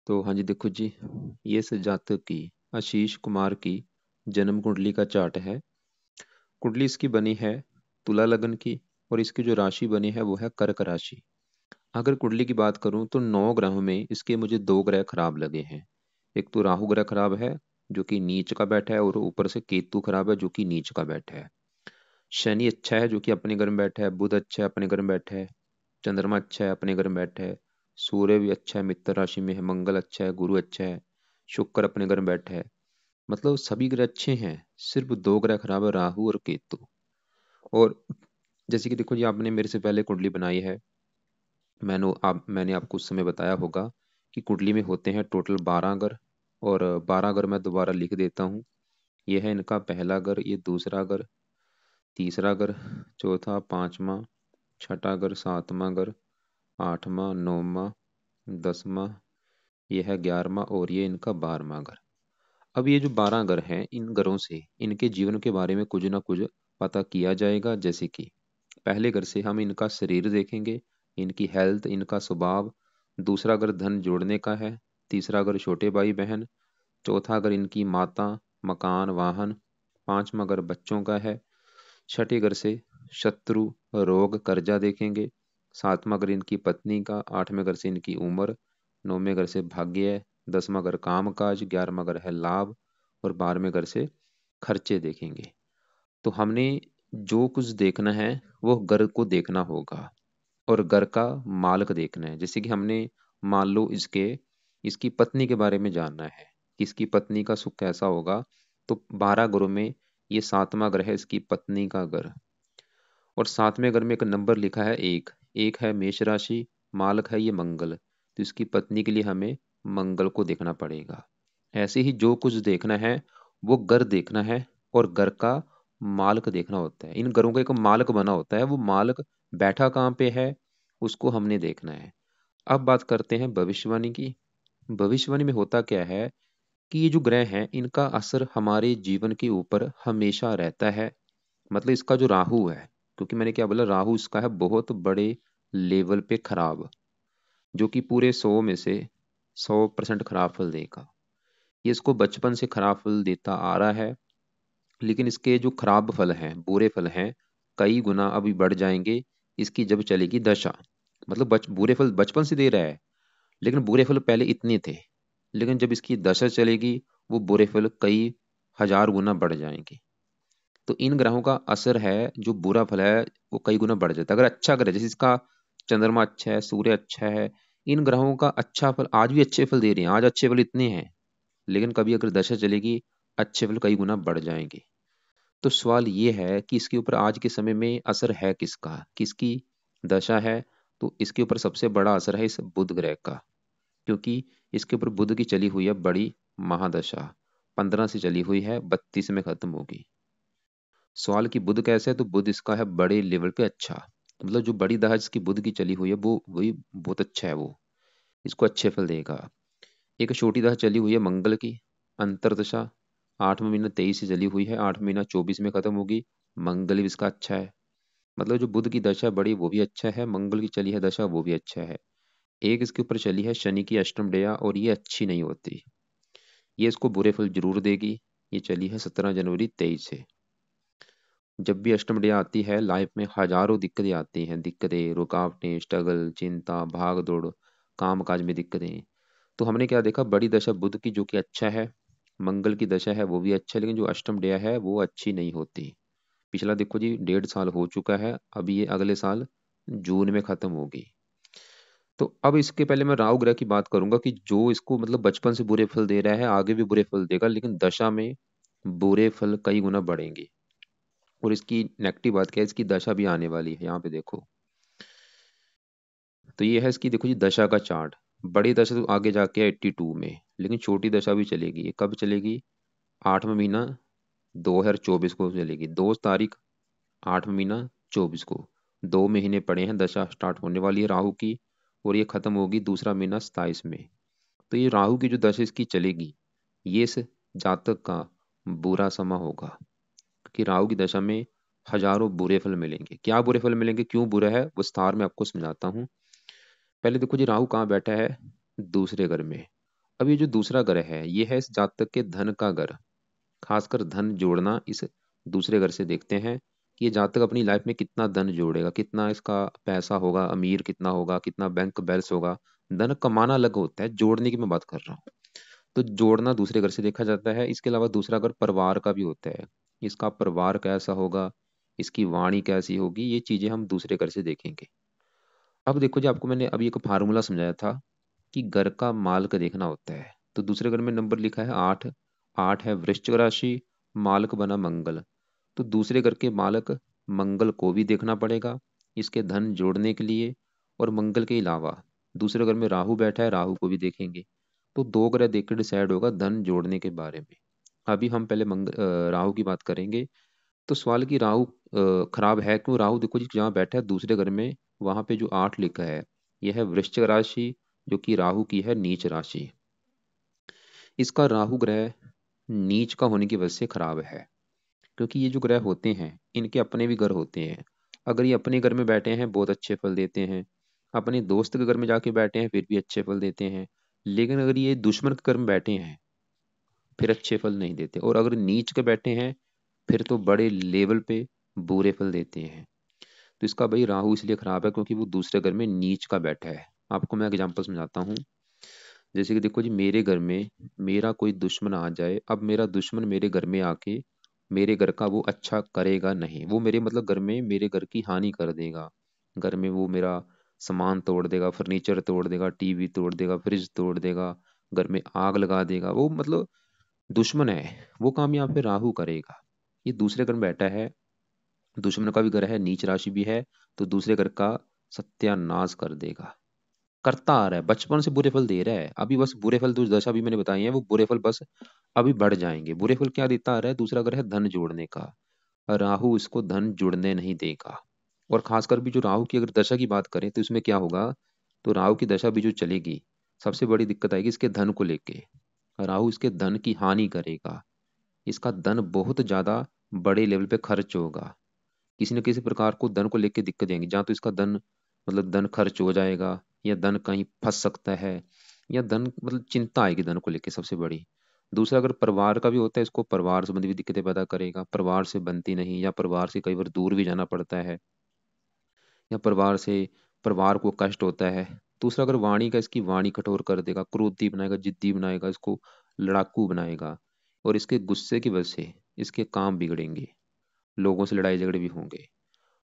तो हाँ जी, देखो जी, ये इस जातक की आशीष कुमार की जन्म कुंडली का चार्ट है। कुंडली इसकी बनी है तुला लगन की, और इसकी जो राशि बनी है वो है कर्क राशि। अगर कुंडली की बात करूं तो 9 ग्रहों में इसके मुझे 2 ग्रह खराब लगे हैं। एक तो राहु ग्रह खराब है जो कि नीच का बैठा है, और ऊपर से केतु खराब है जो कि नीच का बैठा है। शनि अच्छा है जो कि अपने घर में बैठा है, बुध अच्छा है अपने घर में बैठा है, चंद्रमा अच्छा है अपने घर में बैठा है, सूर्य भी अच्छा है मित्र राशि में है, मंगल अच्छा है, गुरु अच्छा है, शुक्र अपने घर में बैठा है। मतलब सभी ग्रह अच्छे हैं, सिर्फ 2 ग्रह खराब है, राहु और केतु। और जैसे कि देखो जी, आपने मेरे से पहले कुंडली बनाई है। मैंने आपको उस समय बताया होगा कि कुंडली में होते हैं टोटल 12 घर। और 12 घर मैं दोबारा लिख देता हूँ। ये है इनका पहला घर, ये दूसरा घर, तीसरा घर, चौथा, पांचवा, छठा घर, सातवां घर, आठवां, नौवां, 10वां, ये है 11वां, और ये इनका 12वां घर। अब ये जो 12 घर हैं, इन घरों से इनके जीवन के बारे में कुछ ना कुछ पता किया जाएगा। जैसे कि पहले घर से हम इनका शरीर देखेंगे, इनकी हेल्थ, इनका स्वभाव। दूसरा घर धन जोड़ने का है। तीसरा घर छोटे भाई बहन। चौथा घर इनकी माता, मकान, वाहन। पांचवा घर बच्चों का है। छठे घर से शत्रु, रोग, कर्जा देखेंगे। सातवां घर इनकी पत्नी का। आठवें घर से इनकी उम्र। नौवें घर से भाग्य है। 10वां घर काम काज। 11वां घर है लाभ। और 12वें घर से खर्चे देखेंगे। तो हमने जो कुछ देखना है वो घर को देखना होगा, और घर का मालिक देखना है। जैसे कि हमने मान लो इसकी पत्नी के बारे में जानना है कि इसकी पत्नी का सुख कैसा होगा। तो 12 घरों में ये 7वां घर है इसकी पत्नी का घर। और 7वें घर में एक नंबर लिखा है एक। एक है मेष राशि, मालक है ये मंगल। तो इसकी पत्नी के लिए हमें मंगल को देखना पड़ेगा। ऐसे ही जो कुछ देखना है वो घर देखना है, और घर का मालक देखना होता है। इन घरों का एक मालक बना होता है, वो मालक बैठा कहाँ पे है उसको हमने देखना है। अब बात करते हैं भविष्यवाणी की। भविष्यवाणी में होता क्या है कि ये जो ग्रह हैं इनका असर हमारे जीवन के ऊपर हमेशा रहता है। मतलब इसका जो राहु है, क्योंकि मैंने क्या बोला, राहु इसका है बहुत बड़े लेवल पे खराब, जो कि पूरे 100 में से 100% खराब फल देगा। ये इसको बचपन से खराब फल देता आ रहा है। लेकिन इसके जो खराब फल हैं, बुरे फल हैं, कई गुना अभी बढ़ जाएंगे इसकी जब चलेगी दशा। मतलब बुरे फल बचपन से दे रहा है, लेकिन बुरे फल पहले इतने थे। लेकिन जब इसकी दशा चलेगी वो बुरे फल कई हजार गुना बढ़ जाएंगे। तो इन ग्रहों का असर है, जो बुरा फल है वो कई गुना बढ़ जाता है। अगर अच्छा ग्रह जैसे इसका चंद्रमा अच्छा है, सूर्य अच्छा है, इन ग्रहों का अच्छा फल आज भी अच्छे फल दे रहे हैं, आज अच्छे फल इतने हैं। लेकिन कभी अगर दशा चलेगी अच्छे फल कई गुना बढ़ जाएंगे। तो सवाल ये है कि इसके ऊपर आज के समय में असर है किसका, किसकी दशा है। तो इसके ऊपर सबसे बड़ा असर है इस बुध ग्रह का, क्योंकि इसके ऊपर बुध की चली हुई है बड़ी महादशा। 15 से चली हुई है, 32 में खत्म होगी। सवाल कि बुध कैसे है, तो बुध इसका है बड़े लेवल पे अच्छा। मतलब जो बड़ी दशा इसकी बुध की चली हुई है वो वही बहुत अच्छा है, वो इसको अच्छे फल देगा। एक छोटी दशा चली हुई है मंगल की, अंतरदशा। 8वां महीना 23 से चली हुई है, 8वां महीना 24 में खत्म होगी। मंगल भी इसका अच्छा है। मतलब जो बुध की दशा बड़ी वो भी अच्छा है, मंगल की चली है दशा वो भी अच्छा है। एक इसके ऊपर चली है शनि की अष्टम दया, और ये अच्छी नहीं होती, ये इसको बुरे फल जरूर देगी। ये चली है 17 जनवरी 23 से। जब भी अष्टम डे आती है लाइफ में हजारों दिक्कतें आती हैं, दिक्कतें, रुकावटें, स्ट्रगल, चिंता, भाग दौड़, काम काज में दिक्कतें। तो हमने क्या देखा, बड़ी दशा बुध की जो कि अच्छा है, मंगल की दशा है वो भी अच्छा है, लेकिन जो अष्टम डे है वो अच्छी नहीं होती। पिछला देखो जी 1.5 साल हो चुका है, अभी ये अगले साल जून में खत्म होगी। तो अब इसके पहले मैं राहु ग्रह की बात करूंगा कि जो इसको मतलब बचपन से बुरे फल दे रहा है आगे भी बुरे फल देगा, लेकिन दशा में बुरे फल कई गुना बढ़ेंगे। और इसकी नेगेटिव बात क्या है, इसकी दशा भी आने वाली है, यहाँ पे देखो। तो ये है इसकी देखो जी दशा का चार्ट। बड़ी दशा तो आगे जाके 82 में, लेकिन छोटी दशा भी चलेगी। ये कब चलेगी, 8वां महीना 2024 को चलेगी, 2 तारीख 8वां महीना 24 को। 2 महीने पड़े हैं, दशा स्टार्ट होने वाली है राहु की, और ये खत्म होगी दूसरा महीना 27 में। तो ये राहु की जो दशा इसकी चलेगी, ये इस जातक का बुरा समय होगा, कि राहु की दशा में हजारों बुरे फल मिलेंगे। क्या बुरे फल मिलेंगे, क्यों बुरा है, विस्तार में आपको समझाता हूँ। पहले देखो जी राहु कहाँ बैठा है, दूसरे घर में। अब ये जो दूसरा ग्रह है ये है इस जातक के धन का ग्रह, खासकर धन जोड़ना। इस दूसरे घर से देखते हैं कि ये जातक अपनी लाइफ में कितना धन जोड़ेगा, कितना इसका पैसा होगा, अमीर कितना होगा, कितना बैंक बैलेंस होगा। धन कमाना अलग होता है, जोड़ने की मैं बात कर रहा हूँ। तो जोड़ना दूसरे घर से देखा जाता है। इसके अलावा दूसरा घर परिवार का भी होता है। इसका परिवार कैसा होगा, इसकी वाणी कैसी होगी, ये चीजें हम दूसरे घर से देखेंगे। अब देखो जी, आपको मैंने अभी एक फार्मूला समझाया था कि घर का मालक देखना होता है। तो दूसरे घर में नंबर लिखा है 8, 8 है वृश्चिक राशि, मालक बना मंगल। तो दूसरे घर के मालक मंगल को भी देखना पड़ेगा इसके धन जोड़ने के लिए। और मंगल के अलावा दूसरे घर में राहु बैठा है, राहु को भी देखेंगे। तो दो ग्रह देख कर डिसाइड होगा धन जोड़ने के बारे में। अभी हम पहले राहु की बात करेंगे। तो सवाल की राहु खराब है क्यों? राहु देखो जी जहाँ बैठा है दूसरे घर में, वहां पे जो 8 लिखा है यह है वृश्चिक राशि, जो कि राहु की है नीच राशि। इसका राहु ग्रह नीच का होने की वजह से खराब है, क्योंकि ये जो ग्रह होते हैं इनके अपने भी घर होते हैं। अगर ये अपने घर में बैठे हैं बहुत अच्छे फल देते हैं, अपने दोस्त के घर में जाके बैठे हैं फिर भी अच्छे फल देते हैं। लेकिन अगर ये दुश्मन के घर में बैठे हैं फिर अच्छे फल नहीं देते, और अगर नीच के बैठे हैं फिर तो बड़े लेवल पे बुरे फल देते हैं। तो इसका भाई राहु इसलिए खराब है क्योंकि वो दूसरे घर में नीच का बैठा है। आपको मैं एग्जांपल समझाता हूँ। जैसे कि देखो जी, मेरे घर में मेरा कोई दुश्मन आ जाए, अब मेरा दुश्मन मेरे घर में आके मेरे घर का वो अच्छा करेगा नहीं, वो मेरे मतलब घर में मेरे घर की हानि कर देगा। घर में वो मेरा सामान तोड़ देगा, फर्नीचर तोड़ देगा, टीवी तोड़ देगा, फ्रिज तोड़ देगा, घर में आग लगा देगा। वो मतलब दुश्मन है, वो काम यहाँ पे राहु करेगा। ये दूसरे घर में बैठा है, दुश्मन का भी घर है, नीच राशि भी है, तो दूसरे घर का सत्यानाश कर देगा। करता आ रहा है, बचपन से बुरे फल दे रहा है। अभी बस बुरे फल जो दशा भी मैंने बताई है वो बुरे फल बस अभी बढ़ जाएंगे। बुरे फल क्या देता आ रहा है? दूसरा ग्रह है धन जोड़ने का, राहु इसको धन जुड़ने नहीं देगा। और खासकर भी जो राहु की अगर दशा की बात करें तो इसमें क्या होगा, तो राहु की दशा भी जो चलेगी सबसे बड़ी दिक्कत आएगी इसके धन को लेके। राहु इसके धन की हानि करेगा, इसका धन बहुत ज्यादा बड़े लेवल पे खर्च होगा। किसी न किसी प्रकार को धन को लेके दिक्कत आएंगी, जहाँ तो इसका धन मतलब धन खर्च हो जाएगा, या धन कहीं फंस सकता है, या धन मतलब चिंता आएगी धन को लेके सबसे बड़ी। दूसरा अगर परिवार का भी होता है, इसको परिवार संबंधी भी दिक्कतें पैदा करेगा, परिवार से बनती नहीं, या परिवार से कई बार दूर भी जाना पड़ता है, या परिवार को कष्ट होता है। दूसरा अगर वाणी का, इसकी वाणी कठोर कर देगा, क्रोधी बनाएगा, जिद्दी बनाएगा, इसको लड़ाकू बनाएगा। और इसके गुस्से की वजह से इसके काम बिगड़ेंगे, लोगों से लड़ाई झगड़े भी होंगे।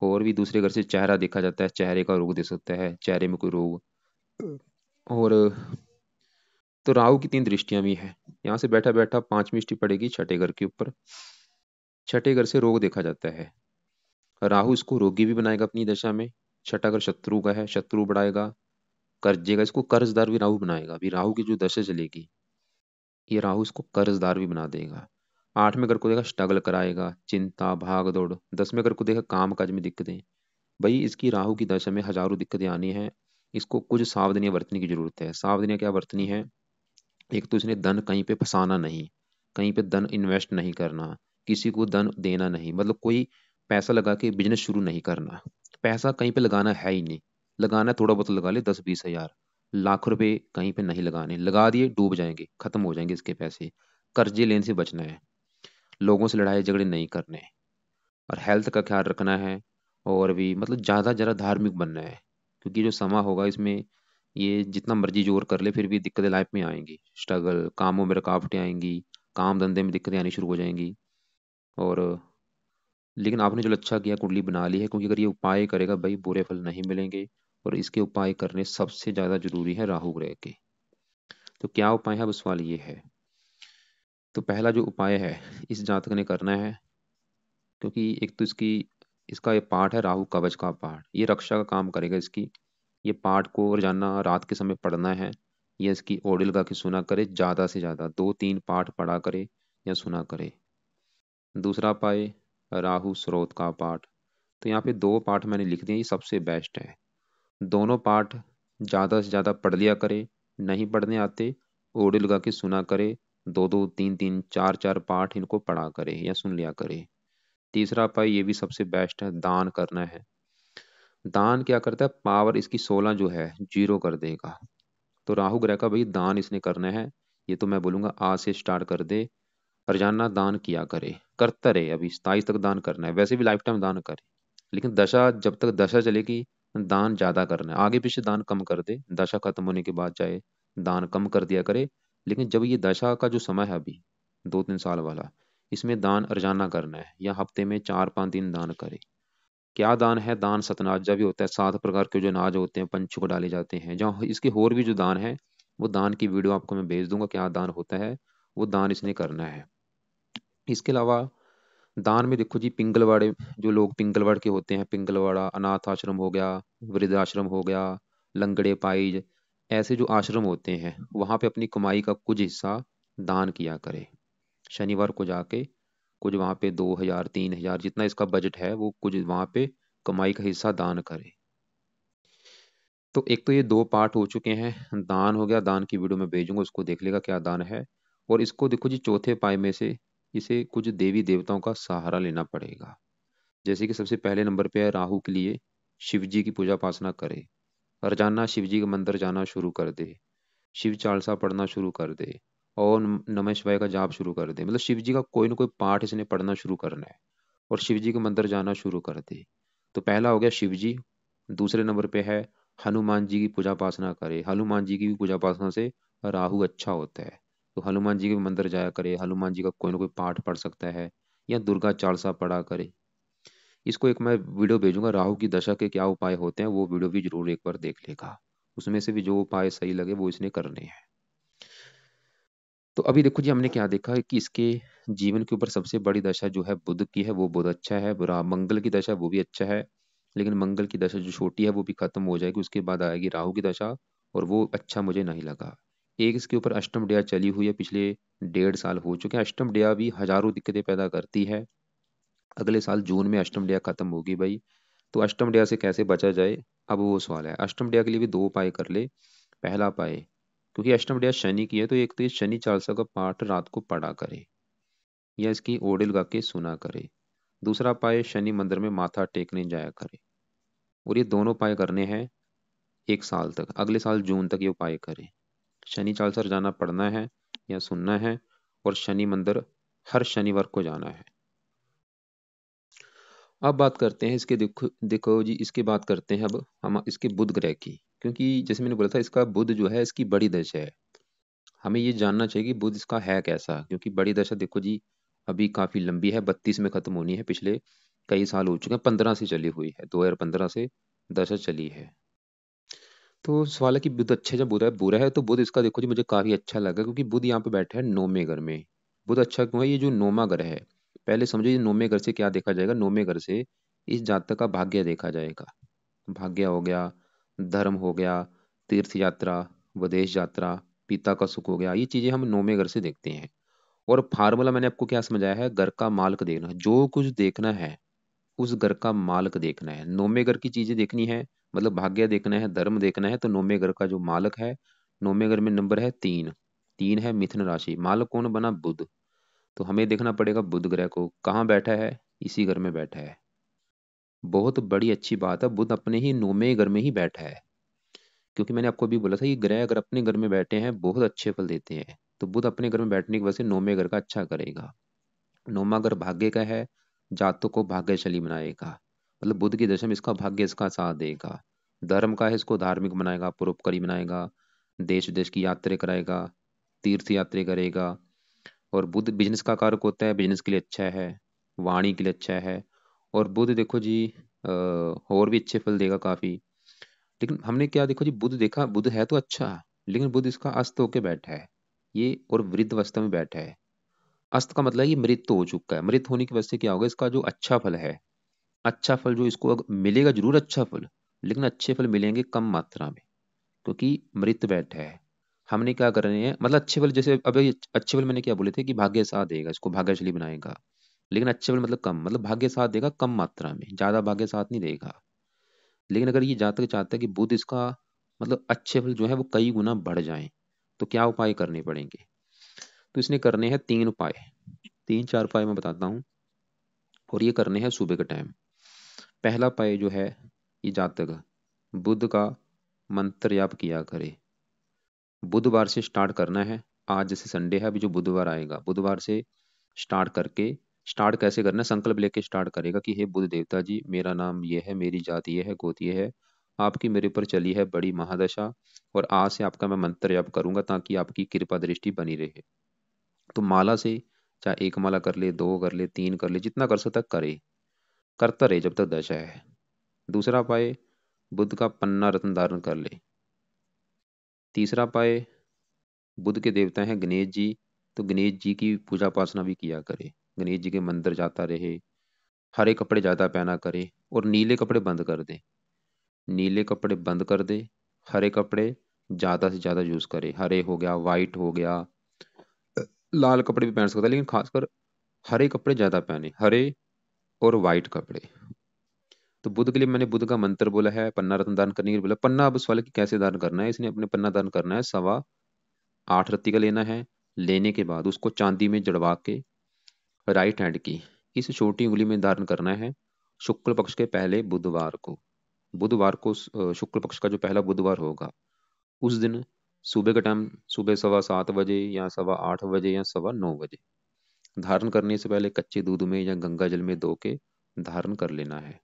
और भी दूसरे घर से चेहरा देखा जाता है, चेहरे का रोग दे सकता है, चेहरे में कोई रोग। और तो राहु की 3 दृष्टियां भी हैं। यहाँ से बैठा बैठा 5वीं दृष्टि पड़ेगी छठे घर के ऊपर। छठे घर से रोग देखा जाता है, राहु इसको रोगी भी बनाएगा अपनी दशा में। छठा घर शत्रु का है, शत्रु बढ़ाएगा, कर्जेगा, इसको कर्जदार भी राहु बनाएगा। अभी राहु की जो दशा चलेगी ये राहु इसको कर्जदार भी बना देगा। 8वें घर को देखा स्ट्रगल कराएगा, चिंता भाग दौड़। 10वें घर को देखा काम काज में दिक्कतें। भाई इसकी राहु की दशा में हजारों दिक्कतें आनी है। इसको कुछ सावधानियां बरतने की जरूरत है। सावधानियां क्या बरतनी है? एक तो इसने धन कहीं पे फंसाना नहीं, कहीं पे धन इन्वेस्ट नहीं करना, किसी को धन देना नहीं, मतलब कोई पैसा लगा के बिजनेस शुरू नहीं करना। पैसा कहीं पे लगाना है ही नहीं। लगाना है थोड़ा बहुत लगा ले, 10-20 हजार, लाख रुपए कहीं पे नहीं लगाने। लगा दिए डूब जाएंगे, खत्म हो जाएंगे इसके पैसे। कर्जे लेने से बचना है, लोगों से लड़ाई झगड़े नहीं करने, और हेल्थ का ख्याल रखना है। और भी मतलब ज़्यादा ज़्यादा धार्मिक बनना है, क्योंकि जो समा होगा इसमें ये जितना मर्जी जोर कर ले फिर भी दिक्कतें लाइफ में आएंगी। स्ट्रगल, कामों में रुकावटें आएंगी, काम धंधे में दिक्कतें आनी शुरू हो जाएंगी। और लेकिन आपने जो अच्छा किया, कुंडली बना ली है, क्योंकि अगर ये उपाय करेगा भाई बुरे फल नहीं मिलेंगे। और इसके उपाय करने सबसे ज़्यादा जरूरी है राहु ग्रह के। तो क्या उपाय है? अब सवाल ये है। तो पहला जो उपाय है इस जातक ने करना है, क्योंकि एक तो इसका ये पाठ है राहु कवच का पाठ, ये रक्षा का काम करेगा इसकी। ये पाठ को रोजाना रात के समय पढ़ना है। ये इसकी ऑडियो लगा के सुना करे, ज्यादा से ज्यादा 2-3 पाठ पढ़ा करे या सुना करे। दूसरा पाए राहु स्रोत का पाठ। तो यहाँ पे 2 पाठ मैंने लिख दिए, ये सबसे बेस्ट है। दोनों पाठ ज्यादा से ज्यादा पढ़ लिया करे, नहीं पढ़ने आते ऑडियो लगा के सुना करे। 2-2, 3-3, 4-4 पाठ इनको पढ़ा करे या सुन लिया करे। तीसरा पाई ये भी सबसे बेस्ट है, दान करना है। दान क्या करता है? पावर इसकी 16 जो है जीरो कर देगा। तो राहु ग्रह का भाई दान इसने करना है। ये तो मैं बोलूँगा आ से स्टार्ट कर दे। रोजाना दान किया करे, करता रहे, अभी 27 तक दान करना है, वैसे भी लाइफ टाइम दान करे, लेकिन दशा जब तक दशा चलेगी दान ज्यादा करना है, आगे पीछे दान कम कर दे, दशा खत्म होने के बाद चाहे दान कम कर दिया करे। लेकिन जब ये दशा का जो समय है अभी 2-3 साल वाला, इसमें दान रोजाना करना है या हफ्ते में 4-5 दिन दान करे। क्या दान है? दान सतनाजा भी होता है, 7 प्रकार के जो अनाज होते हैं पंछी को डाले जाते हैं। जहाँ इसके और भी जो दान है, वो दान की वीडियो आपको मैं भेज दूंगा, क्या दान होता है, वो दान इसने करना है। इसके अलावा दान में देखो जी, पिंगलवाड़े, जो लोग पिंगलवाड़ के होते हैं, पिंगलवाड़ा अनाथ आश्रम हो गया, वृद्धाश्रम हो गया, लंगड़े पाइज, ऐसे जो आश्रम होते हैं वहां पे अपनी कमाई का कुछ हिस्सा दान किया करे। शनिवार को जाके कुछ वहां पे 2,000-3,000 जितना इसका बजट है वो कुछ वहां पे कमाई का हिस्सा दान करे। तो एक तो ये 2 पार्ट हो चुके हैं, दान हो गया, दान की वीडियो में भेजूंगा, उसको देख लेगा क्या दान है। और इसको देखो जी, चौथे पाए में से इसे कुछ देवी देवताओं का सहारा लेना पड़ेगा। जैसे कि सबसे पहले नंबर पे है राहु के लिए शिव जी की पूजा उपासना करे, रोजाना शिव जी के मंदिर जाना शुरू कर दे, शिव चालीसा पढ़ना शुरू कर दे, और नमः शिवाय का जाप शुरू कर दे, मतलब शिव जी का कोई ना कोई पाठ इसने पढ़ना शुरू करना है, और शिव जी के मंदिर जाना शुरू कर दे। तो पहला हो गया शिव जी। दूसरे नंबर पे है हनुमान जी की पूजा उपासना करे, हनुमान जी की भी पूजा उपासना से राहु अच्छा होता है, तो हनुमान जी के मंदिर जाया करे, हनुमान जी का कोई ना कोई पाठ पढ़ सकता है, या दुर्गा चालीसा पढ़ा करे। इसको एक मैं वीडियो भेजूंगा, राहु की दशा के क्या उपाय होते हैं, वो वीडियो भी जरूर एक बार देख लेगा, उसमें से भी जो उपाय सही लगे वो इसने करने हैं। तो अभी देखो जी, हमने क्या देखा है कि इसके जीवन के ऊपर सबसे बड़ी दशा जो है बुध की है, वो बुध अच्छा है। बुरा मंगल की दशा वो भी अच्छा है, लेकिन मंगल की दशा जो छोटी है वो भी खत्म हो जाएगी, उसके बाद आएगी राहु की दशा, और वो अच्छा मुझे नहीं लगा। एक इसके ऊपर अष्टम डेया चली हुई है, पिछले 1.5 साल हो चुके हैं। अष्टम डेया भी हजारों दिक्कतें पैदा करती है। अगले साल जून में अष्टम डेया खत्म होगी भाई, तो अष्टम डेया से कैसे बचा जाए, अब वो सवाल है। अष्टम डेया के लिए भी 2 उपाय कर ले। पहला उपाय, क्योंकि अष्टम डेया शनि की है, तो एक तो ये शनि चालीसा का पाठ रात को पढ़ा करे, या इसकी ओडिल गा के सुना करे। दूसरा उपाय, शनि मंदिर में माथा टेकने जाया करे। और ये दोनों उपाय करने हैं 1 साल तक, अगले साल जून तक ये उपाय करे। शनि चालीसा रोजाना पढ़ना है या सुनना है, और शनि मंदिर हर शनिवार को जाना है। अब बात करते हैं इसके, देखो देखो जी, इसके बात करते हैं अब हम इसके बुध ग्रह की, क्योंकि जैसे मैंने बोला था इसका बुध जो है इसकी बड़ी दशा है। हमें ये जानना चाहिए कि बुध इसका है कैसा, क्योंकि बड़ी दशा देखो जी अभी काफी लंबी है, 32 में खत्म होनी है, पिछले कई साल हो चुके हैं, 15 से चली हुई है, 2015 से दशा चली है। तो सवाल है कि बुध अच्छा है या बुरा है। बुरा है तो बुध इसका देखो जी मुझे काफी अच्छा लगा, क्योंकि बुध यहाँ पे बैठा है 9वें घर में। बुध अच्छा क्यों है? ये जो 9वां घर है, पहले समझो ये 9वें घर से क्या देखा जाएगा, 9वें घर से इस जातक का भाग्य देखा जाएगा। भाग्य हो गया, धर्म हो गया, तीर्थ यात्रा, विदेश यात्रा, पिता का सुख हो गया, ये चीजें हम 9वें घर से देखते हैं। और फार्मूला मैंने आपको क्या समझाया है, घर का मालिक देखना, जो कुछ देखना है उस घर का मालिक देखना है। 9वें घर की चीजें देखनी है, मतलब भाग्य देखना है, धर्म देखना है, तो 9वें घर का जो मालिक है, 9वें घर में नंबर है 3, 3 है मिथुन राशि, मालिक कौन बना, बुध। तो हमें देखना पड़ेगा बुध ग्रह को कहाँ बैठा है, इसी घर में बैठा है। बहुत बड़ी अच्छी बात है, बुध अपने ही 9वें घर में ही बैठा है, क्योंकि मैंने आपको अभी बोला था कि ग्रह अगर अपने घर में बैठे हैं बहुत अच्छे फल देते हैं, तो बुध अपने घर में बैठने की वजह से 9वें घर का अच्छा करेगा। 9वां घर भाग्य का है, जातक को भाग्यशाली बनाएगा, मतलब बुध की दशा में इसका भाग्य इसका साथ देगा। धर्म का है, इसको धार्मिक बनाएगा, परोपकारी बनाएगा, देश देश की यात्रा कराएगा, तीर्थ यात्रा करेगा। और बुध बिजनेस का कारक होता है, बिजनेस के लिए अच्छा है, वाणी के लिए अच्छा है। और बुध देखो जी और भी अच्छे फल देगा काफी। लेकिन हमने क्या देखो जी, बुध देखा, बुध है तो अच्छा, लेकिन बुध इसका अस्त होके बैठा है ये, और वृद्ध अवस्था में बैठा है। अस्त का मतलब है ये मृत तो हो चुका है, मृत होने की वजह से क्या होगा, इसका जो अच्छा फल है, अच्छा फल जो इसको मिलेगा जरूर अच्छा फल, लेकिन अच्छे फल मिलेंगे कम मात्रा में, क्योंकि मृत बैठा है। हमने क्या कर रहे हैं, मतलब अच्छे फल, जैसे अब ये अच्छे फल मैंने क्या बोले थे कि भाग्य साथ देगा, इसको भाग्यशाली बनाएगा, लेकिन अच्छे फल मतलब कम, मतलब भाग्य साथ देगा कम मात्रा में, ज्यादा भाग्य साथ नहीं देगा। लेकिन अगर ये जातक चाहता है कि बुध इसका मतलब अच्छे फल जो है वो कई गुना बढ़ जाएं, तो क्या उपाय करने पड़ेंगे। तो इसने करने हैं 3 उपाय, 3-4 उपाय मैं बताता हूँ, और ये करने हैं सुबह के टाइम। पहला उपाय जो है, ये जातक बुध का मंत्र जाप किया करे, बुधवार से स्टार्ट करना है। आज जैसे संडे है, अभी जो बुधवार आएगा, बुधवार से स्टार्ट करके, स्टार्ट कैसे करना है, संकल्प लेके स्टार्ट करेगा कि हे बुध देवता जी, मेरा नाम ये है, मेरी जाति ये है, गोत्र ये है, आपकी मेरे ऊपर चली है बड़ी महादशा, और आज से आपका मैं मंत्र जप करूंगा ताकि आपकी कृपा दृष्टि बनी रहे। तो माला से चाहे एक माला कर ले, दो कर ले, तीन कर ले, जितना कर सकता करे, करता रहे जब तक दशा है। दूसरा पाए, बुध का पन्ना रत्न धारण कर ले। तीसरा पाए, बुध के देवता हैं गणेश जी, तो गणेश जी की पूजा उपासना भी किया करे, गणेश जी के मंदिर जाता रहे, हरे कपड़े ज्यादा पहना करे, और नीले कपड़े बंद कर दे, नीले कपड़े बंद कर दे, हरे कपड़े ज्यादा से ज्यादा यूज करे, हरे हो गया, वाइट हो गया, लाल कपड़े भी पहन सकता है, लेकिन खासकर हरे कपड़े ज्यादा पहने, हरे और वाइट कपड़े। तो बुध के लिए मैंने बुध का मंत्र बोला है, पन्ना रत्न दान करने के लिए बोला। पन्ना अब सवाल की कैसे दान करना है, इसने अपने पन्ना दान करना है 8.25 रत्ती का लेना है। लेने के बाद उसको चांदी में जड़वा के राइट हैंड की इस छोटी उंगली में धारण करना है, शुक्ल पक्ष के पहले बुधवार को। बुधवार को शुक्ल पक्ष का जो पहला बुधवार होगा, उस दिन सुबह का टाइम, सुबह 7:15 बजे या 8:15 बजे या 9:15 बजे, धारण करने से पहले कच्चे दूध में या गंगा जल में धो के धारण कर लेना है।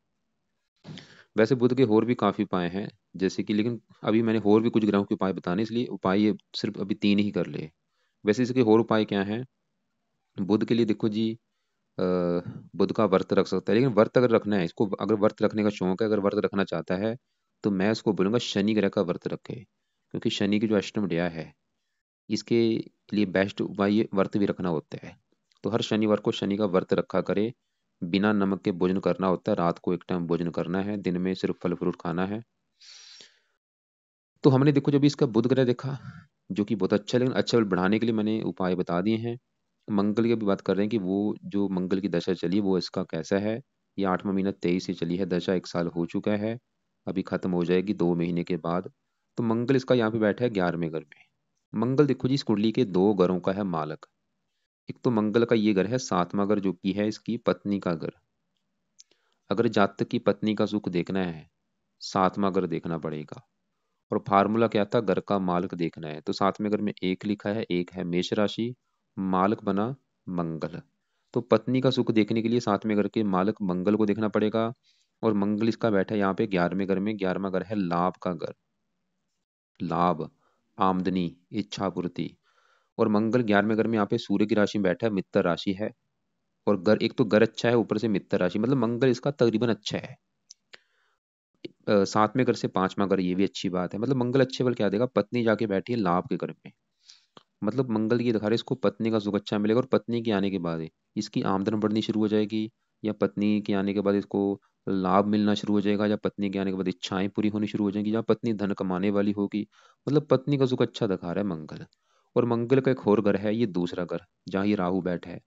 वैसे बुध के और भी काफी उपाय हैं, जैसे कि, लेकिन अभी मैंने और भी कुछ ग्रहों के उपाय बताने, इसलिए उपाय ये सिर्फ अभी 3 ही कर ले। वैसे इसके और उपाय क्या है? बुध के लिए देखो जी, अ, बुध का व्रत रख सकता है, लेकिन व्रत अगर रखना है इसको, अगर व्रत रखने का शौक है, अगर व्रत रखना चाहता है, तो मैं उसको बोलूंगा शनि ग्रह का व्रत रखे, क्योंकि शनि की जो अष्टम क्रिया है, इसके लिए बेस्ट उपाय ये व्रत भी रखना होता है। तो हर शनिवार को शनि का व्रत रखा करे, बिना नमक के भोजन करना होता है, रात को एक टाइम भोजन करना है, दिन में सिर्फ फल फ्रूट खाना है। तो हमने देखो जब इसका बुध ग्रह देखा, जो कि बहुत अच्छा है, लेकिन अच्छा बल बढ़ाने के लिए मैंने उपाय बता दिए हैं। मंगल की भी बात कर रहे हैं कि वो जो मंगल की दशा चली वो इसका कैसा है। ये 8वां महीना 23 से चली है, दशा 1 साल हो चुका है, अभी खत्म हो जाएगी 2 महीने के बाद। तो मंगल इसका यहाँ पे बैठा है 11वें घर में। मंगल देखो जी, इस कुंडली के 2 घरों का है मालक। एक तो मंगल का ये घर है 7वां घर, जो कि है इसकी पत्नी का घर। अगर जातक की पत्नी का सुख देखना है, 7वां घर देखना पड़ेगा। और फार्मूला क्या था, घर का मालक देखना है, तो 7वें घर में एक लिखा है, एक है मेष राशि, मालक बना मंगल। तो पत्नी का सुख देखने के लिए 7वें घर के मालक मंगल को देखना पड़ेगा। और मंगल इसका बैठा है यहाँ पे 11वें घर में। 11वां घर है लाभ का घर, लाभ, आमदनी, इच्छा पूर्ति। और मंगल 11वें घर में यहाँ पे सूर्य की राशि में बैठा है, मित्र राशि है। और घर, एक तो घर अच्छा है, ऊपर से मित्र राशि, मतलब मंगल इसका तकरीबन अच्छा है। 7वें घर से 5वां घर, ये भी अच्छी बात है। मतलब मंगल अच्छे बल क्या देगा, पत्नी जाके बैठी है लाभ के घर में, मतलब मंगल की दिखा रहे इसको पत्नी का सुख अच्छा मिलेगा। और पत्नी के आने के बाद इसकी आमदन बढ़नी शुरू हो जाएगी, या पत्नी के आने के बाद इसको लाभ मिलना शुरू हो जाएगा, या पत्नी के आने के बाद इच्छाएं पूरी होनी शुरू हो जाएंगी, या पत्नी धन कमाने वाली होगी। मतलब पत्नी का सुख अच्छा दिखा रहा है मंगल। और मंगल का एक और घर है, ये दूसरा घर, जहाँ ये राहु बैठा है।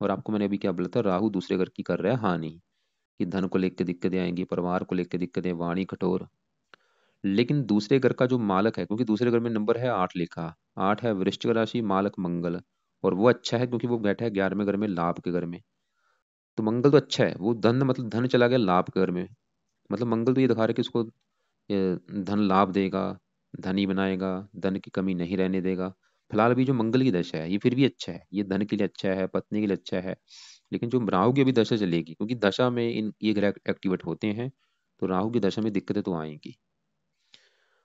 और आपको मैंने अभी क्या बोला था, राहु दूसरे घर की कर रहा है हानि, कि धन को लेकर दिक्कतें आएंगी, परिवार को लेकर दिक्कतें, वाणी कठोर। लेकिन दूसरे घर का जो मालक है, क्योंकि दूसरे घर में नंबर है 8 लिखा, 8 है वृश्चिक राशि, मालक मंगल। और वो अच्छा है क्योंकि वो बैठा है 11वें घर में, लाभ के घर में। तो मंगल तो अच्छा है, वो धन, मतलब धन चला गया लाभ के घर में। मतलब मंगल तो ये दिखा रहा है कि उसको धन लाभ देगा, धनी बनाएगा, धन की कमी नहीं रहने देगा। फिलहाल अभी जो मंगल की दशा है ये फिर भी अच्छा है, ये धन के लिए अच्छा है, पत्नी के लिए अच्छा है। लेकिन जो राहु की अभी दशा चलेगी, क्योंकि दशा में इन ये ग्रह एक्टिवेट होते हैं, तो राहु की दशा में दिक्कतें तो आएंगी।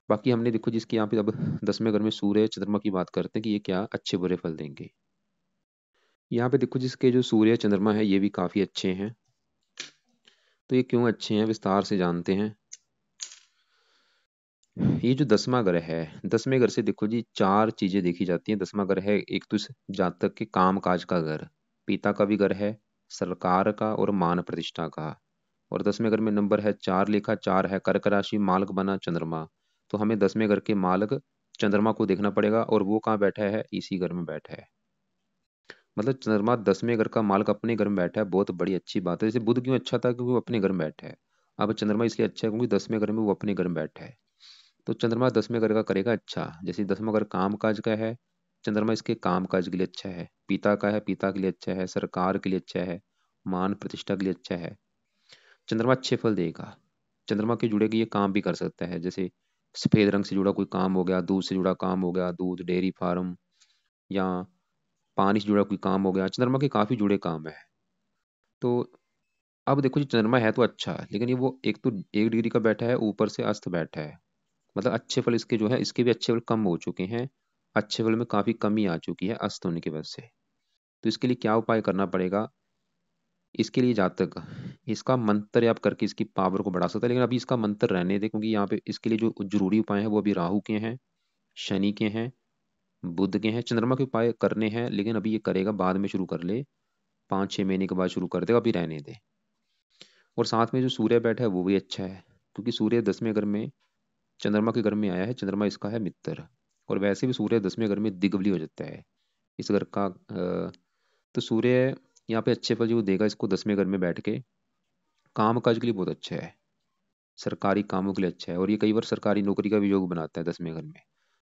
बाकी हमने देखो जिसके यहाँ पे अब 10वें घर में सूर्य चंद्रमा की बात करते हैं कि ये क्या अच्छे बुरे फल देंगे। यहाँ पे देखो जिसके जो सूर्य चंद्रमा है ये भी काफी अच्छे हैं। तो ये क्यों अच्छे हैं विस्तार से जानते हैं। ये जो 10वां घर है, 10वें घर से देखो जी 4 चीजें देखी जाती हैं। 10वां घर है, एक तो इस जातक के काम काज का घर, पिता का भी घर है, सरकार का और मान प्रतिष्ठा का। और 10वें घर में नंबर है 4 लिखा, 4 है कर्क राशि, मालक बना चंद्रमा। तो हमें 10वें घर के मालक चंद्रमा को देखना पड़ेगा, और वो कहाँ बैठा है, इसी घर में बैठा है। मतलब चंद्रमा 10वें घर का मालक अपने घर में बैठा है, बहुत बड़ी अच्छी बात है। जैसे बुध क्यों अच्छा था, क्योंकि वो अपने घर में बैठा है। अब चंद्रमा इसलिए अच्छा है क्योंकि 10वें घर में वो अपने घर में बैठा है। तो चंद्रमा 10वें घर का करेगा अच्छा। जैसे 10वां घर काम काज का है, चंद्रमा इसके काम काज के लिए अच्छा है। पिता का है, पिता के लिए अच्छा है, सरकार के लिए अच्छा है, मान प्रतिष्ठा के लिए अच्छा है। चंद्रमा अच्छे फल देगा। चंद्रमा के जुड़े के ये काम भी कर सकता है, जैसे सफेद रंग से जुड़ा कोई काम हो गया, दूध से जुड़ा काम हो गया, दूध डेयरी फार्म, या पानी से जुड़ा कोई काम हो गया, चंद्रमा के काफ़ी जुड़े काम है। तो अब देखो जी, चंद्रमा है तो अच्छा, लेकिन ये वो एक तो 1 डिग्री का बैठा है, ऊपर से अस्त बैठा है। मतलब अच्छे फल इसके जो है, इसके भी अच्छे फल कम हो चुके हैं, अच्छे फल में काफ़ी कमी आ चुकी है अस्त होने की वजह से। तो इसके लिए क्या उपाय करना पड़ेगा? इसके लिए जातक इसका मंत्र आप करके इसकी पावर को बढ़ा सकता है, लेकिन अभी इसका मंत्र रहने दे, क्योंकि यहाँ पे इसके लिए जो जरूरी उपाय हैं वो अभी राहु के हैं, शनि के हैं, बुध के हैं। चंद्रमा के उपाय करने हैं, लेकिन अभी ये करेगा बाद में, शुरू कर ले 5-6 महीने के बाद शुरू कर देगा, अभी रहने दे। और साथ में जो सूर्य बैठा है वो भी अच्छा है, क्योंकि सूर्य 10वें घर में चंद्रमा के घर में आया है, चंद्रमा इसका है मित्र। और वैसे भी सूर्य 10वें घर में दिग्बली हो जाता है इस घर का। तो सूर्य यहाँ पे अच्छे फल जो देगा इसको 10वें घर में बैठ के, काम काज के लिए बहुत अच्छा है, सरकारी कामों के लिए अच्छा है। और ये कई बार सरकारी नौकरी का भी योग बनाता है 10वें घर में।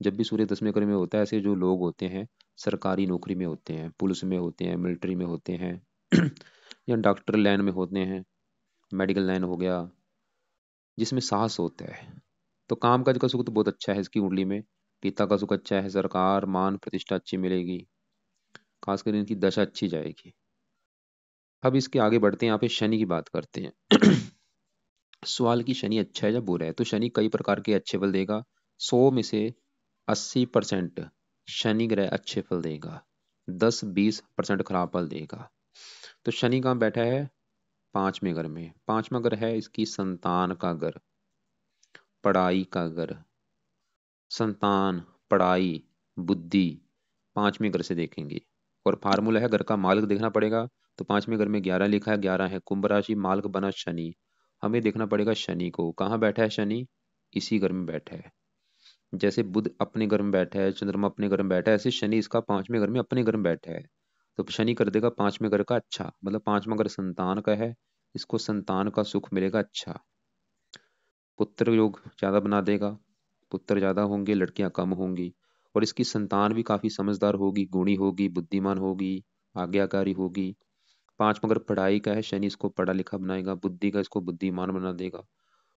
जब भी सूर्य 10वें घर में होता है, ऐसे जो लोग होते हैं सरकारी नौकरी में होते हैं, पुलिस में होते हैं, मिलिट्री में होते हैं या डॉक्टर लाइन में होते हैं, मेडिकल लाइन हो गया, जिसमें साहस होता है। तो काम काज का सुख तो बहुत अच्छा है इसकी कुंडली में। पिता का सुख अच्छा है, सरकार मान प्रतिष्ठा अच्छी मिलेगी, खासकर इनकी दशा अच्छी जाएगी। अब इसके आगे बढ़ते हैं, यहाँ पे शनि की बात करते हैं सवाल की शनि अच्छा है या बुरा है? तो शनि कई प्रकार के अच्छे फल देगा। 100 में से 80% शनि ग्रह अच्छे फल देगा, 10-20% खराब फल देगा। तो शनि कहाँ बैठा है? 5वें घर में। 5वां घर है इसकी संतान का घर, पढ़ाई का घर। संतान, पढ़ाई, बुद्धि 5वें घर से देखेंगे। और फार्मूला है घर का मालिक देखना पड़ेगा। तो 5वें घर में 11 लिखा है, 11 है कुंभ राशि, मालिक बना शनि। हमें देखना पड़ेगा शनि को, कहाँ बैठा है शनि? इसी घर में बैठा है। जैसे बुध अपने घर में बैठा है, चंद्रमा अपने घर में बैठा है, ऐसे शनि इसका 5वें घर में अपने घर में बैठा है। तो शनि कर देगा 5वें घर का अच्छा, मतलब 5वां घर संतान का है, इसको संतान का सुख मिलेगा अच्छा। पुत्र योग ज्यादा बना देगा, पुत्र ज्यादा होंगे, लड़कियां कम होंगी। और इसकी संतान भी काफी समझदार होगी, गुणी होगी, बुद्धिमान होगी, आज्ञाकारी होगी। 5वां घर पढ़ाई का है, शनि इसको पढ़ा लिखा बनाएगा, बुद्धि का इसको बुद्धिमान बना देगा।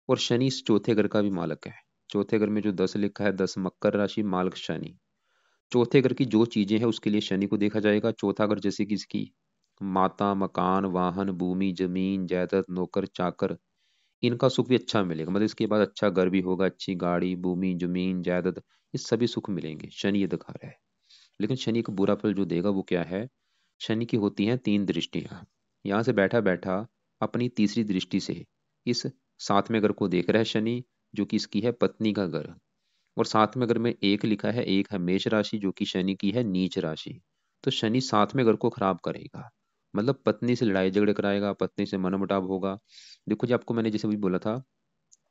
और शनि इस चौथे घर का भी मालक है। चौथे घर में जो 10 लिखा है, 10 मकर राशि, मालक शनि। चौथे घर की जो चीजें हैं उसके लिए शनि को देखा जाएगा। चौथा घर जैसे कि इसकी माता, मकान, वाहन, भूमि, जमीन, जायदाद, नौकर चाकर, इनका सुख भी अच्छा मिलेगा। मतलब इसके बाद अच्छा घर भी होगा, अच्छी गाड़ी, भूमि, जमीन, जायदाद, ये सभी सुख मिलेंगे, शनि ये दिखा रहा है। लेकिन शनि का बुरा फल जो देगा वो क्या है? शनि की होती हैं 3 दृष्टियां। यहाँ से बैठा बैठा अपनी तीसरी दृष्टि से इस 7वें घर को देख रहा है शनि, जो कि इसकी है पत्नी का घर। और 7वें घर में एक लिखा है, एक है मेष राशि, जो कि शनि की है नीच राशि। तो शनि 7वें घर को खराब करेगा, मतलब पत्नी से लड़ाई झगड़े कराएगा, पत्नी से मनमुटाव होगा। देखो जी, आपको मैंने जैसे भी बोला था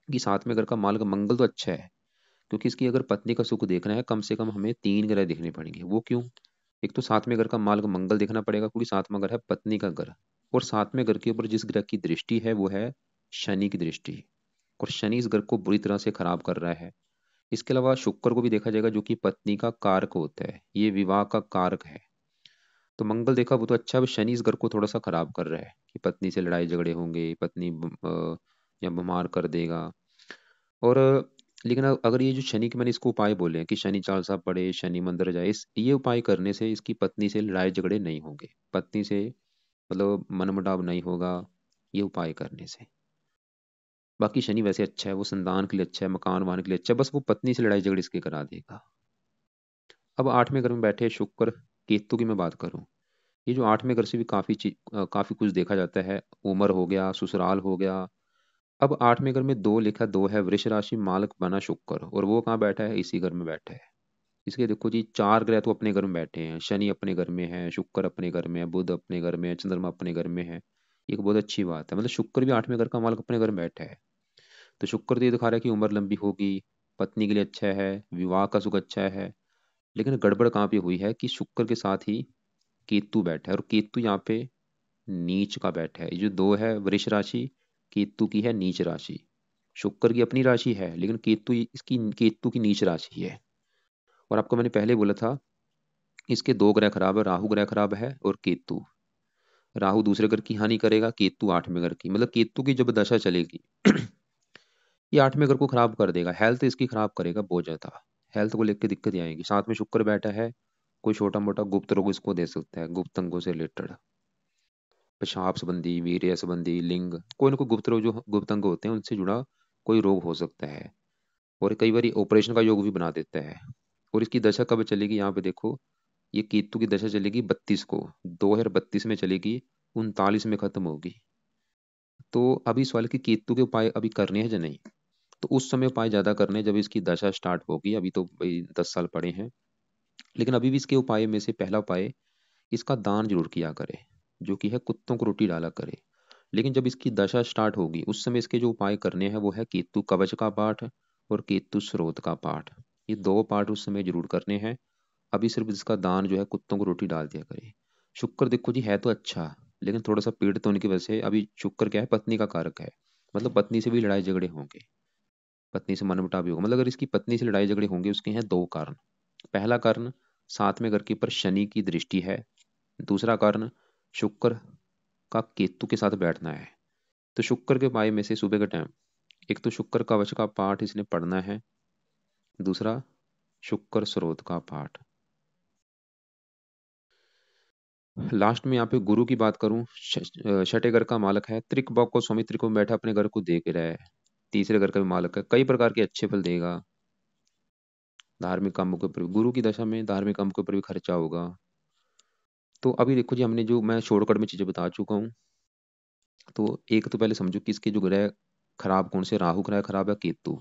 कि 7वें घर का मार्ग मंगल तो अच्छा है, क्योंकि इसकी अगर पत्नी का सुख देखना है, कम से कम हमें 3 ग्रह देखने पड़ेंगे। वो क्यों? एक तो 7वें घर का मार्ग मंगल देखना पड़ेगा, क्योंकि 7वां घर है पत्नी का घर। और 7वें घर के ऊपर जिस ग्रह की दृष्टि है वो है शनि की दृष्टि। और शनि इस घर को बुरी तरह से खराब कर रहा है। इसके अलावा शुक्र को भी देखा जाएगा, जो कि पत्नी का कारक होता है, ये विवाह का कारक है। तो मंगल देखा वो तो अच्छा है, शनि इस घर को थोड़ा सा खराब कर रहा है कि पत्नी से लड़ाई झगड़े होंगे, पत्नी या बीमार कर देगा। और लेकिन अगर ये जो शनि के मैंने इसको उपाय बोले हैं कि शनि चालीसा पढ़े, शनि मंदिर जाए, इस ये उपाय करने से इसकी पत्नी से लड़ाई झगड़े नहीं होंगे, पत्नी से मतलब मनमुटाव नहीं होगा ये उपाय करने से। बाकी शनि वैसे अच्छा है, वो संतान के लिए अच्छा है, मकान वाहन के लिए अच्छा है, बस वो पत्नी से लड़ाई झगड़े इसके करा देगा। अब 8वें घर में बैठे शुक्र, केतु की मैं बात करूं, ये जो 8वें घर से भी काफी कुछ देखा जाता है। उम्र हो गया, ससुराल हो गया। अब 8वें घर में 2 लिखा, 2 है वृष राशि, मालक बना शुक्र, और वो कहाँ बैठा है? इसी घर में बैठा है। इसके देखो जी 4 ग्रह तो अपने घर में बैठे हैं, शनि अपने घर में है, शुक्र अपने घर में है, बुध अपने घर में है, चंद्रमा अपने घर में है। एक बहुत अच्छी बात है, मतलब शुक्र भी 8वें घर का मालक अपने घर में बैठा है। तो शुक्र तो ये दिखा रहा है कि उम्र लंबी होगी, पत्नी के लिए अच्छा है, विवाह का सुख अच्छा है। लेकिन गड़बड़ कहाँ पे हुई है कि शुक्र के साथ ही केतु बैठा है, और केतु यहाँ पे नीच का बैठा है। ये जो 2 है वृष राशि, केतु की है नीच राशि। शुक्र की अपनी राशि है, लेकिन केतु की नीच राशि है। और आपको मैंने पहले बोला था इसके 2 ग्रह खराब है, राहु ग्रह खराब है और केतु। राहु दूसरे घर की हानि करेगा, केतु 8वें घर की, मतलब केतु की जब दशा चलेगी ये 8वें घर को खराब कर देगा। हेल्थ इसकी खराब करेगा बहुत ज्यादा, हेल्थ को लेकर दिक्कत आएगी। साथ में शुक्र बैठा है, कोई छोटा मोटा गुप्त रोग इसको दे सकता है, गुप्त अंगों से रिलेटेड, पेशाब संबंधी, वीर्य संबंधी, लिंग, कोई ना कोई गुप्त रोग, जो गुप्त अंग होते हैं उनसे जुड़ा कोई रोग हो सकता है। और कई बार ऑपरेशन का योग भी बना देता है। और इसकी दशा कब चलेगी, यहाँ पे देखो, ये केतु की दशा चलेगी 32 को, 2032 में चलेगी, 39 में खत्म होगी। तो अभी सवाल है कि केतु के उपाय अभी करने हैं या नहीं। तो उस समय उपाय ज्यादा करने हैं जब इसकी दशा स्टार्ट होगी, अभी तो भाई 10 साल पड़े हैं। लेकिन अभी भी इसके उपाय में से पहला उपाय, इसका दान जरूर किया करे, जो कि है कुत्तों को रोटी डाला करे। लेकिन जब इसकी दशा स्टार्ट होगी उस समय इसके जो उपाय करने हैं वो है केतु कवच का पाठ और केतु स्रोत का पाठ। ये दो पाठ उस समय जरूर करने हैं। अभी सिर्फ इसका दान जो है कुत्तों को रोटी डाल दिया करे। शुक्र देखो जी है तो अच्छा, लेकिन थोड़ा सा पीड़ित होने की वजह से, अभी शुक्र क्या है, पत्नी का कारक है, मतलब पत्नी से भी लड़ाई झगड़े होंगे, पत्नी से मनमुटाव भी होगा। मतलब अगर इसकी पत्नी से लड़ाई झगड़े होंगे, उसके हैं दो कारण। पहला कारण, साथ में घर के ऊपर शनि की दृष्टि है। दूसरा कारण, शुक्र का केतु के साथ बैठना है। तो शुक्र के उपाय में से सुबह के टाइम, एक तो शुक्र कवच का पाठ इसने पढ़ना है, दूसरा शुक्र स्रोत का पाठ। लास्ट में यहाँ पे गुरु की बात करूं, छठे घर का मालक है त्रिकबा को, स्वामी त्रिकोण बैठा अपने घर को देख रहा है। तीसरे घर का भी मालक है, कई प्रकार के अच्छे फल देगा। धार्मिक कामों के ऊपर भी, गुरु की दशा में धार्मिक कामों के ऊपर भी खर्चा होगा। तो अभी देखो जी, हमने जो मैं शॉर्टकट में चीजें बता चुका हूँ। तो एक तो पहले समझो कि इसके जो ग्रह खराब कौन से, राहु ग्रह खराब है, केतु।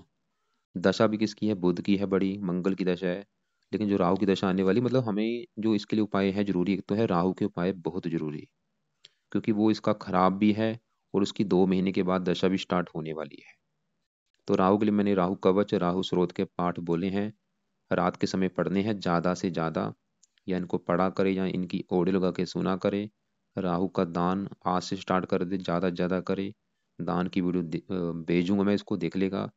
दशा भी किसकी है, बुध की है, बड़ी मंगल की दशा है। लेकिन जो राहु की दशा आने वाली, मतलब हमें जो इसके लिए उपाय है जरूरी, एक तो है राहु के उपाय बहुत जरूरी, क्योंकि वो इसका खराब भी है और उसकी 2 महीने के बाद दशा भी स्टार्ट होने वाली है। तो राहु के लिए मैंने राहु कवच, राहु स्रोत के पाठ बोले हैं, रात के समय पढ़ने हैं ज्यादा से ज्यादा, या इनको पढ़ा करे या इनकी ऑडियो लगा के सुना करे। राहु का दान आज से स्टार्ट कर दे, ज्यादा से ज्यादा करे। दान की वीडियो भेजूंगा मैं, इसको देख लेगा।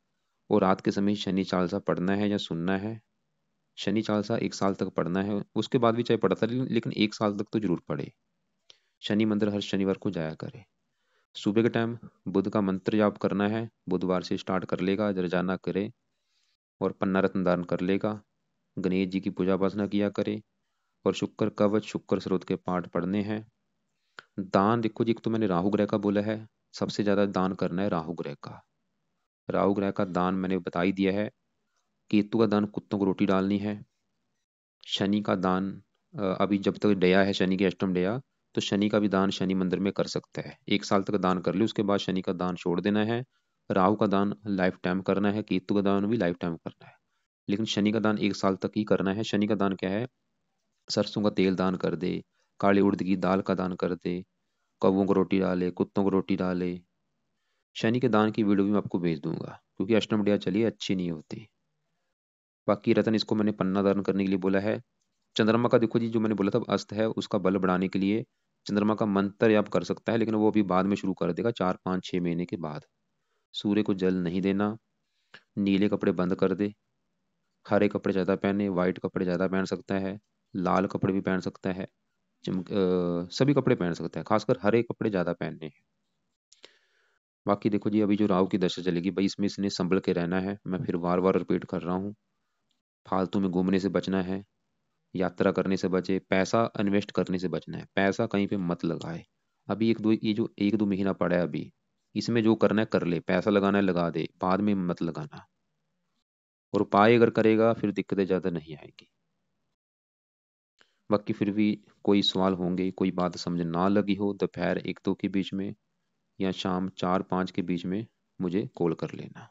और रात के समय शनि चालीसा पढ़ना है या सुनना है। शनि चालीसा 1 साल तक पढ़ना है, उसके बाद भी चाहे पढ़ता रहे, लेकिन 1 साल तक तो जरूर पढ़े। शनि मंदिर हर शनिवार को जाया करे। सुबह के टाइम बुध का मंत्र जाप करना है, बुधवार से स्टार्ट कर लेगा, रोजाना करे। और पन्ना रत्न दान कर लेगा। गणेश जी की पूजा उपासना किया करे। और शुक्र कवच, शुक्र स्रोत के पाठ पढ़ने हैं। दान देखो जी, एक तो मैंने राहु ग्रह का बोला है, सबसे ज्यादा दान करना है राहु ग्रह का। राहु ग्रह का दान मैंने बता ही दिया है। केतु का दान कुत्तों को रोटी डालनी है। शनि का दान, अभी जब तक डया है शनि की अष्टम डया, तो शनि का भी दान शनि मंदिर में कर सकता है। 1 साल तक दान कर ले, उसके बाद शनि का दान छोड़ देना है। राहु का दान लाइफ टाइम करना है, केतु का दान भी लाइफ टाइम करना है। लेकिन शनि का दान 1 साल तक ही करना है। शनि का दान क्या है, सरसों का तेल दान कर दे, काली उड़द की दाल का दान कर दे, कौवों को रोटी डाले, कुत्तों को रोटी डाले। शनि के दान की वीडियो भी मैं आपको भेज दूंगा, क्योंकि अष्टम डया चलिए अच्छी नहीं होती। बाकी रतन, इसको मैंने पन्ना दान करने के लिए बोला है। चंद्रमा का देखो जी, जो मैंने बोला था अस्त है, उसका बल बढ़ाने के लिए चंद्रमा का मंत्र आप कर सकता है, लेकिन वो अभी बाद में शुरू कर देगा, 4 5 6 महीने के बाद। सूर्य को जल नहीं देना। नीले कपड़े बंद कर दे। हरे कपड़े ज्यादा पहने, वाइट कपड़े ज्यादा पहन सकता है। लाल कपड़े भी पहन सकता है। सभी कपड़े पहन सकता है, खासकर हरे कपड़े ज्यादा पहनने हैं। बाकी देखो जी, अभी जो राहु की दशा चलेगी भाई, इसमें इसने संभल के रहना है। मैं फिर बार बार रिपीट कर रहा हूँ, फालतू में घूमने से बचना है, यात्रा करने से बचे, पैसा इन्वेस्ट करने से बचना है, पैसा कहीं पे मत लगाए। अभी ये जो 1 2 महीना पड़ा है अभी, इसमें जो करना है कर ले, पैसा लगाना है लगा दे, बाद में मत लगाना। और उपाय अगर करेगा फिर दिक्कतें ज्यादा नहीं आएगी। बाकी फिर भी कोई सवाल होंगे, कोई बात समझ ना लगी हो, दोपहर 1 2 के बीच में या शाम 4 5 के बीच में मुझे कॉल कर लेना।